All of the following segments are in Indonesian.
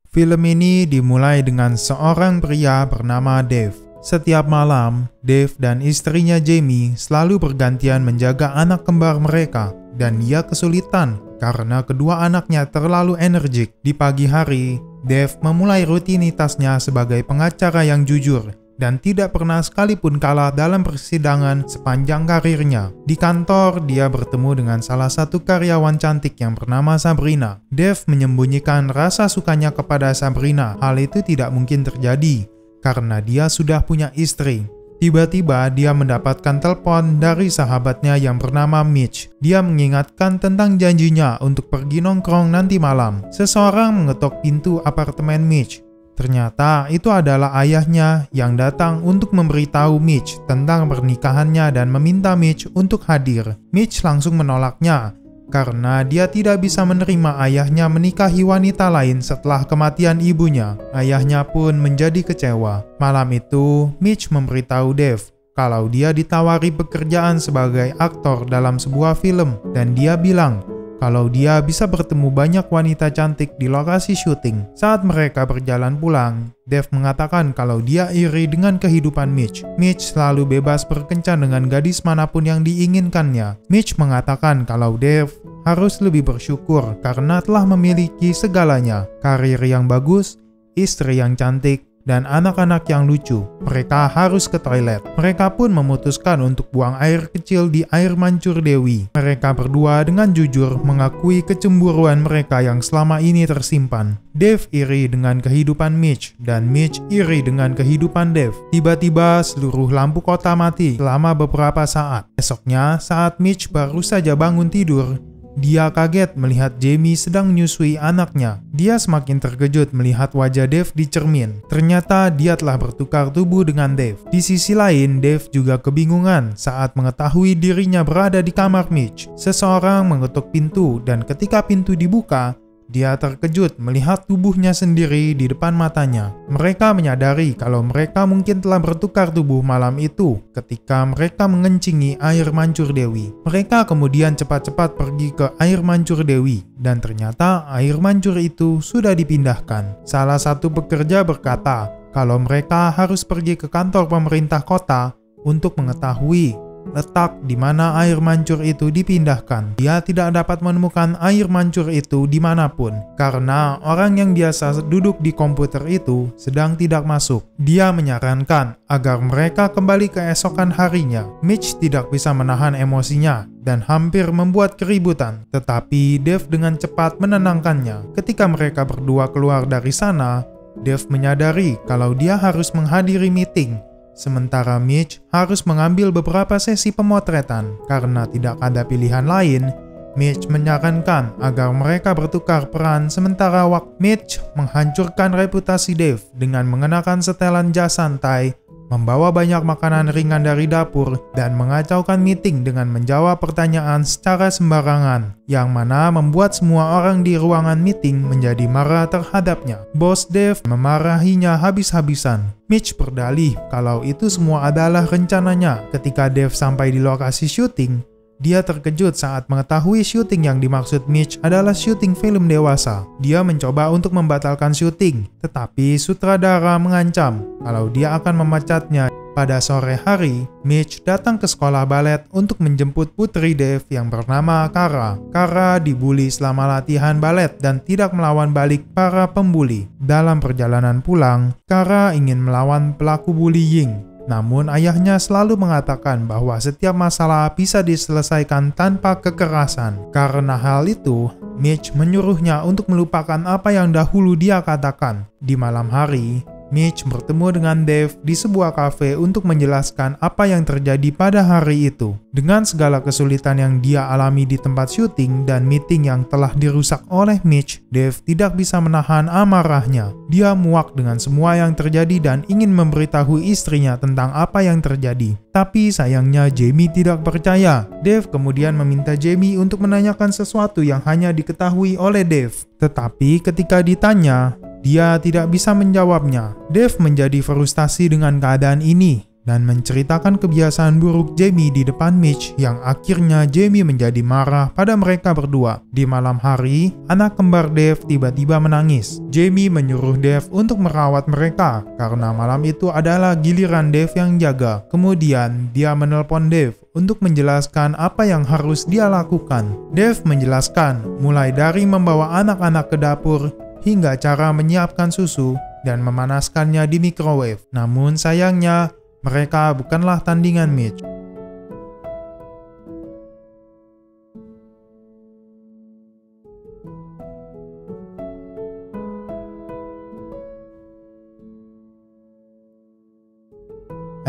Film ini dimulai dengan seorang pria bernama Dave. Setiap malam, Dave dan istrinya Jamie selalu bergantian menjaga anak kembar mereka, dan dia kesulitan karena kedua anaknya terlalu energik. Di pagi hari, Dave memulai rutinitasnya sebagai pengacara yang jujur dan tidak pernah sekalipun kalah dalam persidangan sepanjang karirnya. Di kantor, dia bertemu dengan salah satu karyawan cantik yang bernama Sabrina. Dave menyembunyikan rasa sukanya kepada Sabrina. Hal itu tidak mungkin terjadi karena dia sudah punya istri. Tiba-tiba dia mendapatkan telepon dari sahabatnya yang bernama Mitch. Dia mengingatkan tentang janjinya untuk pergi nongkrong nanti malam. Seseorang mengetok pintu apartemen Mitch. Ternyata itu adalah ayahnya yang datang untuk memberitahu Mitch tentang pernikahannya dan meminta Mitch untuk hadir. Mitch langsung menolaknya karena dia tidak bisa menerima ayahnya menikahi wanita lain setelah kematian ibunya. Ayahnya pun menjadi kecewa. Malam itu, Mitch memberitahu Dave kalau dia ditawari pekerjaan sebagai aktor dalam sebuah film, dan dia bilang kalau dia bisa bertemu banyak wanita cantik di lokasi syuting. Saat mereka berjalan pulang, Dave mengatakan kalau dia iri dengan kehidupan Mitch. Mitch selalu bebas berkencan dengan gadis manapun yang diinginkannya. Mitch mengatakan kalau Dave harus lebih bersyukur karena telah memiliki segalanya, karir yang bagus, istri yang cantik, dan anak-anak yang lucu. Mereka harus ke toilet. Mereka pun memutuskan untuk buang air kecil di air mancur Dewi. Mereka berdua dengan jujur mengakui kecemburuan mereka yang selama ini tersimpan. Dave iri dengan kehidupan Mitch, dan Mitch iri dengan kehidupan Dave. Tiba-tiba seluruh lampu kota mati selama beberapa saat. Esoknya, saat Mitch baru saja bangun tidur, dia kaget melihat Jamie sedang menyusui anaknya. Dia semakin terkejut melihat wajah Dave di cermin. Ternyata dia telah bertukar tubuh dengan Dave. Di sisi lain, Dave juga kebingungan saat mengetahui dirinya berada di kamar Mitch. Seseorang mengetuk pintu, dan ketika pintu dibuka, dia terkejut melihat tubuhnya sendiri di depan matanya. Mereka menyadari kalau mereka mungkin telah bertukar tubuh malam itu ketika mereka mengencingi air mancur Dewi. Mereka kemudian cepat-cepat pergi ke air mancur Dewi, dan ternyata air mancur itu sudah dipindahkan. Salah satu pekerja berkata kalau mereka harus pergi ke kantor pemerintah kota untuk mengetahui letak di mana air mancur itu dipindahkan. Dia tidak dapat menemukan air mancur itu dimanapun karena orang yang biasa duduk di komputer itu sedang tidak masuk. Dia menyarankan agar mereka kembali keesokan harinya. Mitch tidak bisa menahan emosinya dan hampir membuat keributan, tetapi Dave dengan cepat menenangkannya. Ketika mereka berdua keluar dari sana, Dave menyadari kalau dia harus menghadiri meeting, sementara Mitch harus mengambil beberapa sesi pemotretan. Karena tidak ada pilihan lain, Mitch menyarankan agar mereka bertukar peran sementara Mitch menghancurkan reputasi Dave dengan mengenakan setelan jas santai, membawa banyak makanan ringan dari dapur, dan mengacaukan meeting dengan menjawab pertanyaan secara sembarangan, yang mana membuat semua orang di ruangan meeting menjadi marah terhadapnya. Bos Dave memarahinya habis-habisan. Mitch berdalih kalau itu semua adalah rencananya. Ketika Dave sampai di lokasi syuting, dia terkejut saat mengetahui syuting yang dimaksud Mitch adalah syuting film dewasa. Dia mencoba untuk membatalkan syuting, tetapi sutradara mengancam kalau dia akan memecatnya. Pada sore hari, Mitch datang ke sekolah balet untuk menjemput putri Dave yang bernama Kara. Kara dibully selama latihan balet dan tidak melawan balik para pembuli. Dalam perjalanan pulang, Kara ingin melawan pelaku bullying. Namun ayahnya selalu mengatakan bahwa setiap masalah bisa diselesaikan tanpa kekerasan. Karena hal itu, Mitch menyuruhnya untuk melupakan apa yang dahulu dia katakan. Di malam hari, Mitch bertemu dengan Dave di sebuah kafe untuk menjelaskan apa yang terjadi pada hari itu. Dengan segala kesulitan yang dia alami di tempat syuting dan meeting yang telah dirusak oleh Mitch, Dave tidak bisa menahan amarahnya. Dia muak dengan semua yang terjadi dan ingin memberitahu istrinya tentang apa yang terjadi. Tapi sayangnya Jamie tidak percaya. Dave kemudian meminta Jamie untuk menanyakan sesuatu yang hanya diketahui oleh Dave. Tetapi ketika ditanya, dia tidak bisa menjawabnya. Dave menjadi frustasi dengan keadaan ini dan menceritakan kebiasaan buruk Jamie di depan Mitch yang akhirnya Jamie menjadi marah pada mereka berdua. Di malam hari, anak kembar Dave tiba-tiba menangis. Jamie menyuruh Dave untuk merawat mereka karena malam itu adalah giliran Dave yang jaga. Kemudian dia menelpon Dave untuk menjelaskan apa yang harus dia lakukan. Dave menjelaskan mulai dari membawa anak-anak ke dapur hingga cara menyiapkan susu dan memanaskannya di microwave. Namun sayangnya, mereka bukanlah tandingan Mitch.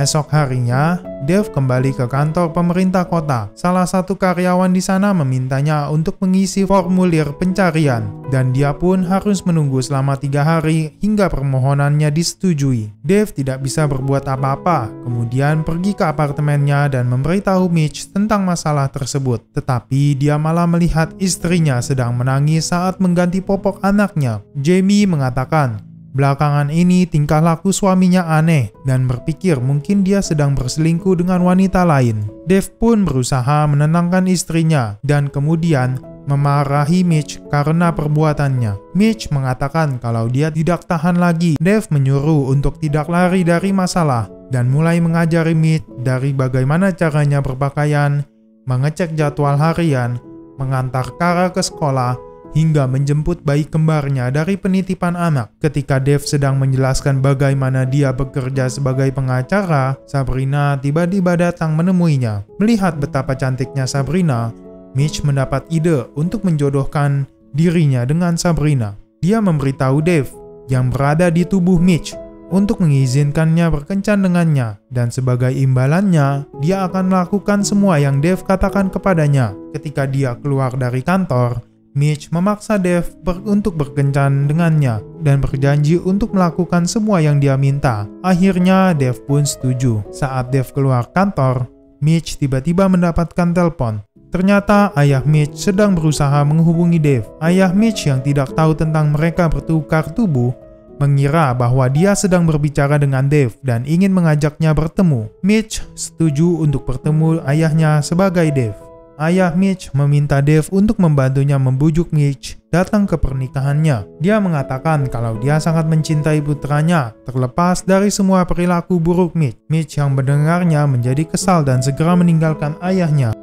Esok harinya, Dave kembali ke kantor pemerintah kota. Salah satu karyawan di sana memintanya untuk mengisi formulir pencarian, dan dia pun harus menunggu selama 3 hari hingga permohonannya disetujui. Dave tidak bisa berbuat apa-apa, kemudian pergi ke apartemennya dan memberitahu Mitch tentang masalah tersebut. Tetapi dia malah melihat istrinya sedang menangis saat mengganti popok anaknya. Jamie mengatakan, belakangan ini tingkah laku suaminya aneh dan berpikir mungkin dia sedang berselingkuh dengan wanita lain. Dave pun berusaha menenangkan istrinya dan kemudian memarahi Mitch karena perbuatannya. Mitch mengatakan kalau dia tidak tahan lagi. Dave menyuruh untuk tidak lari dari masalah dan mulai mengajari Mitch dari bagaimana caranya berpakaian, mengecek jadwal harian, mengantar Kara ke sekolah, hingga menjemput bayi kembarnya dari penitipan anak. Ketika Dave sedang menjelaskan bagaimana dia bekerja sebagai pengacara, Sabrina tiba-tiba datang menemuinya. Melihat betapa cantiknya Sabrina, Mitch mendapat ide untuk menjodohkan dirinya dengan Sabrina. Dia memberitahu Dave yang berada di tubuh Mitch untuk mengizinkannya berkencan dengannya, dan sebagai imbalannya, dia akan melakukan semua yang Dave katakan kepadanya. Ketika dia keluar dari kantor, Mitch memaksa Dave untuk berkencan dengannya dan berjanji untuk melakukan semua yang dia minta. Akhirnya Dave pun setuju. Saat Dave keluar kantor, Mitch tiba-tiba mendapatkan telepon. Ternyata ayah Mitch sedang berusaha menghubungi Dave. Ayah Mitch yang tidak tahu tentang mereka bertukar tubuh mengira bahwa dia sedang berbicara dengan Dave dan ingin mengajaknya bertemu. Mitch setuju untuk bertemu ayahnya sebagai Dave. Ayah Mitch meminta Dave untuk membantunya membujuk Mitch datang ke pernikahannya. Dia mengatakan kalau dia sangat mencintai putranya, terlepas dari semua perilaku buruk Mitch. Mitch yang mendengarnya menjadi kesal dan segera meninggalkan ayahnya.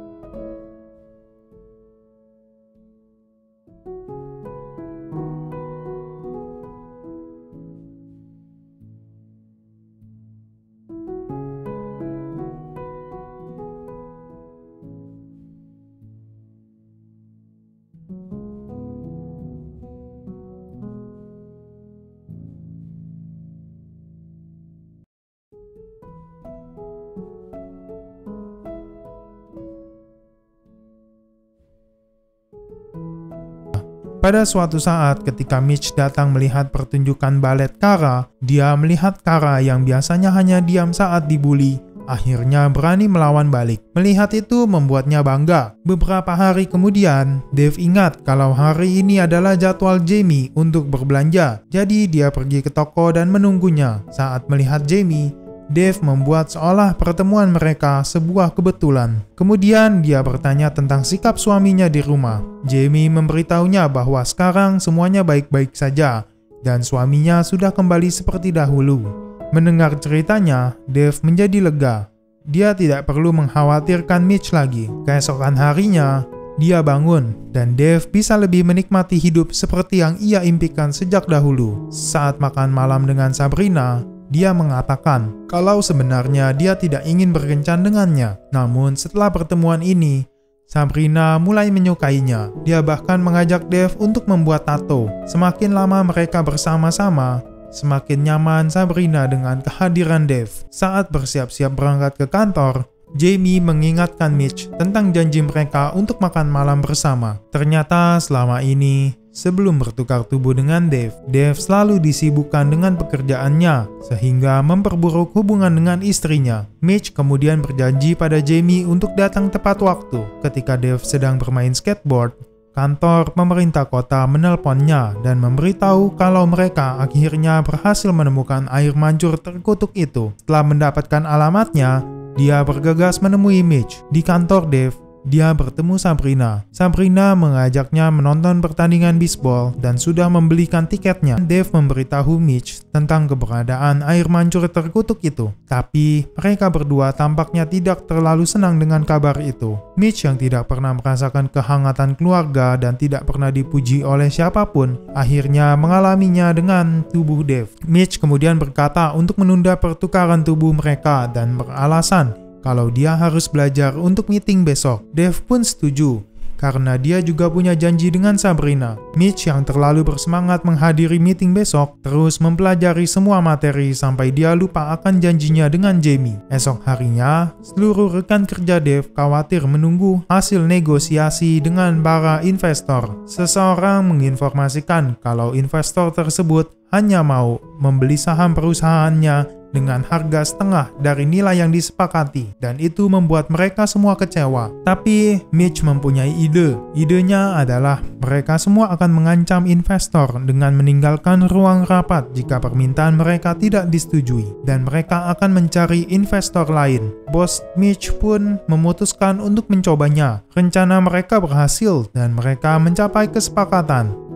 Pada suatu saat ketika Mitch datang melihat pertunjukan balet Kara, dia melihat Kara yang biasanya hanya diam saat dibully, akhirnya berani melawan balik. Melihat itu membuatnya bangga. Beberapa hari kemudian, Dave ingat kalau hari ini adalah jadwal Jamie untuk berbelanja, jadi dia pergi ke toko dan menunggunya. Saat melihat Jamie, Dave membuat seolah pertemuan mereka sebuah kebetulan. Kemudian dia bertanya tentang sikap suaminya di rumah. Jamie memberitahunya bahwa sekarang semuanya baik-baik saja dan suaminya sudah kembali seperti dahulu. Mendengar ceritanya, Dave menjadi lega. Dia tidak perlu mengkhawatirkan Mitch lagi. Keesokan harinya, dia bangun dan Dave bisa lebih menikmati hidup seperti yang ia impikan sejak dahulu. Saat makan malam dengan Sabrina, dia mengatakan kalau sebenarnya dia tidak ingin berkencan dengannya. Namun setelah pertemuan ini, Sabrina mulai menyukainya. Dia bahkan mengajak Dave untuk membuat tato. Semakin lama mereka bersama-sama, semakin nyaman Sabrina dengan kehadiran Dave. Saat bersiap-siap berangkat ke kantor, Jamie mengingatkan Mitch tentang janji mereka untuk makan malam bersama. Ternyata selama ini, sebelum bertukar tubuh dengan Dave selalu disibukkan dengan pekerjaannya, sehingga memperburuk hubungan dengan istrinya. Mitch kemudian berjanji pada Jamie untuk datang tepat waktu. Ketika Dave sedang bermain skateboard, kantor pemerintah kota menelponnya dan memberitahu kalau mereka akhirnya berhasil menemukan air mancur terkutuk itu. Setelah mendapatkan alamatnya, dia bergegas menemui Mitch. Di kantor Dave, dia bertemu Sabrina. Sabrina mengajaknya menonton pertandingan bisbol dan sudah membelikan tiketnya. Dave memberitahu Mitch tentang keberadaan air mancur terkutuk itu. Tapi mereka berdua tampaknya tidak terlalu senang dengan kabar itu. Mitch yang tidak pernah merasakan kehangatan keluarga dan tidak pernah dipuji oleh siapapun, akhirnya mengalaminya dengan tubuh Dave. Mitch kemudian berkata untuk menunda pertukaran tubuh mereka dan beralasan kalau dia harus belajar untuk meeting besok. Dave pun setuju, karena dia juga punya janji dengan Sabrina. Mitch yang terlalu bersemangat menghadiri meeting besok, terus mempelajari semua materi sampai dia lupa akan janjinya dengan Jamie. Esok harinya, seluruh rekan kerja Dave khawatir menunggu hasil negosiasi dengan para investor. Seseorang menginformasikan kalau investor tersebut hanya mau membeli saham perusahaannya dengan harga setengah dari nilai yang disepakati, dan itu membuat mereka semua kecewa. Tapi Mitch mempunyai ide. Idenya adalah mereka semua akan mengancam investor dengan meninggalkan ruang rapat jika permintaan mereka tidak disetujui, dan mereka akan mencari investor lain. Bos Mitch pun memutuskan untuk mencobanya. Rencana mereka berhasil dan mereka mencapai kesepakatan.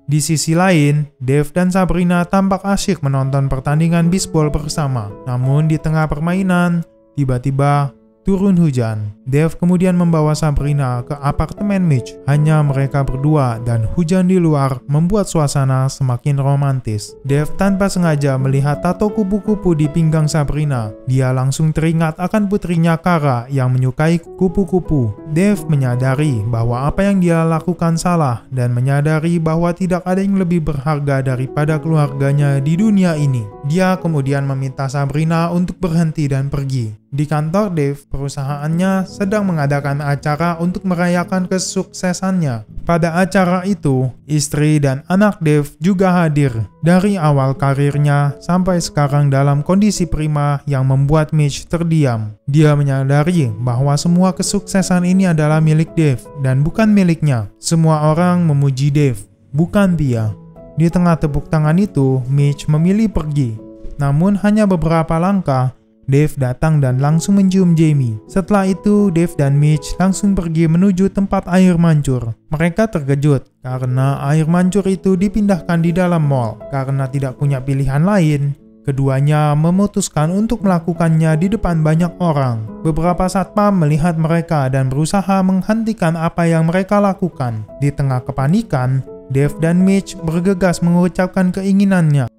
Di sisi lain, Dave dan Sabrina tampak asyik menonton pertandingan bisbol bersama. Namun di tengah permainan, tiba-tiba turun hujan. Dave kemudian membawa Sabrina ke apartemen Mitch. Hanya mereka berdua dan hujan di luar membuat suasana semakin romantis. Dave tanpa sengaja melihat tato kupu-kupu di pinggang Sabrina. Dia langsung teringat akan putrinya Kara yang menyukai kupu-kupu. Dave menyadari bahwa apa yang dia lakukan salah dan menyadari bahwa tidak ada yang lebih berharga daripada keluarganya di dunia ini. Dia kemudian meminta Sabrina untuk berhenti dan pergi. Di kantor Dave, perusahaannya sedang mengadakan acara untuk merayakan kesuksesannya. Pada acara itu, istri dan anak Dave juga hadir. Dari awal karirnya sampai sekarang dalam kondisi prima yang membuat Mitch terdiam. Dia menyadari bahwa semua kesuksesan ini adalah milik Dave dan bukan miliknya. Semua orang memuji Dave, bukan dia. Di tengah tepuk tangan itu, Mitch memilih pergi. Namun hanya beberapa langkah, Dave datang dan langsung mencium Jamie. Setelah itu, Dave dan Mitch langsung pergi menuju tempat air mancur. Mereka terkejut karena air mancur itu dipindahkan di dalam mall. Karena tidak punya pilihan lain, keduanya memutuskan untuk melakukannya di depan banyak orang. Beberapa satpam melihat mereka dan berusaha menghentikan apa yang mereka lakukan. Di tengah kepanikan, Dave dan Mitch bergegas mengucapkan keinginannya.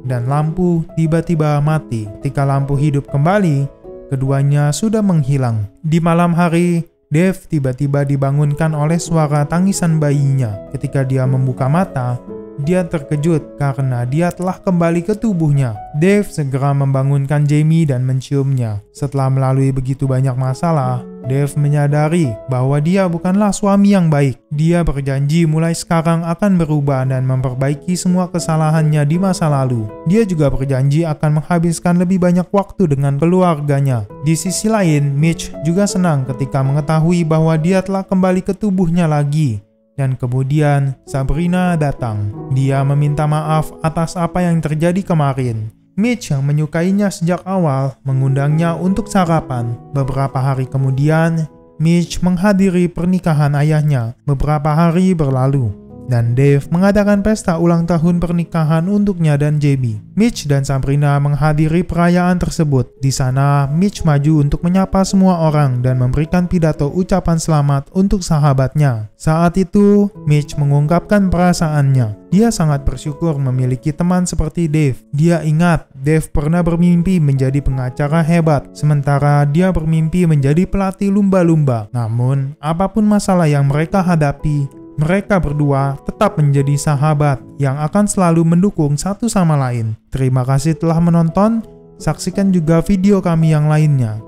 Dan lampu tiba-tiba mati. Ketika lampu hidup kembali, keduanya sudah menghilang. Di malam hari, Dave tiba-tiba dibangunkan oleh suara tangisan bayinya. Ketika dia membuka mata, dia terkejut karena dia telah kembali ke tubuhnya. Dave segera membangunkan Jamie dan menciumnya. Setelah melalui begitu banyak masalah, Dave menyadari bahwa dia bukanlah suami yang baik. Dia berjanji mulai sekarang akan berubah dan memperbaiki semua kesalahannya di masa lalu. Dia juga berjanji akan menghabiskan lebih banyak waktu dengan keluarganya. Di sisi lain, Mitch juga senang ketika mengetahui bahwa dia telah kembali ke tubuhnya lagi. Dan kemudian Sabrina datang. Dia meminta maaf atas apa yang terjadi kemarin. Mitch yang menyukainya sejak awal mengundangnya untuk sarapan. Beberapa hari kemudian, Mitch menghadiri pernikahan ayahnya. Beberapa hari berlalu, dan Dave mengadakan pesta ulang tahun pernikahan untuknya dan Jamie. Mitch dan Sabrina menghadiri perayaan tersebut. Di sana, Mitch maju untuk menyapa semua orang dan memberikan pidato ucapan selamat untuk sahabatnya. Saat itu, Mitch mengungkapkan perasaannya. Dia sangat bersyukur memiliki teman seperti Dave. Dia ingat, Dave pernah bermimpi menjadi pengacara hebat, sementara dia bermimpi menjadi pelatih lumba-lumba. Namun, apapun masalah yang mereka hadapi, mereka berdua tetap menjadi sahabat yang akan selalu mendukung satu sama lain. Terima kasih telah menonton. Saksikan juga video kami yang lainnya.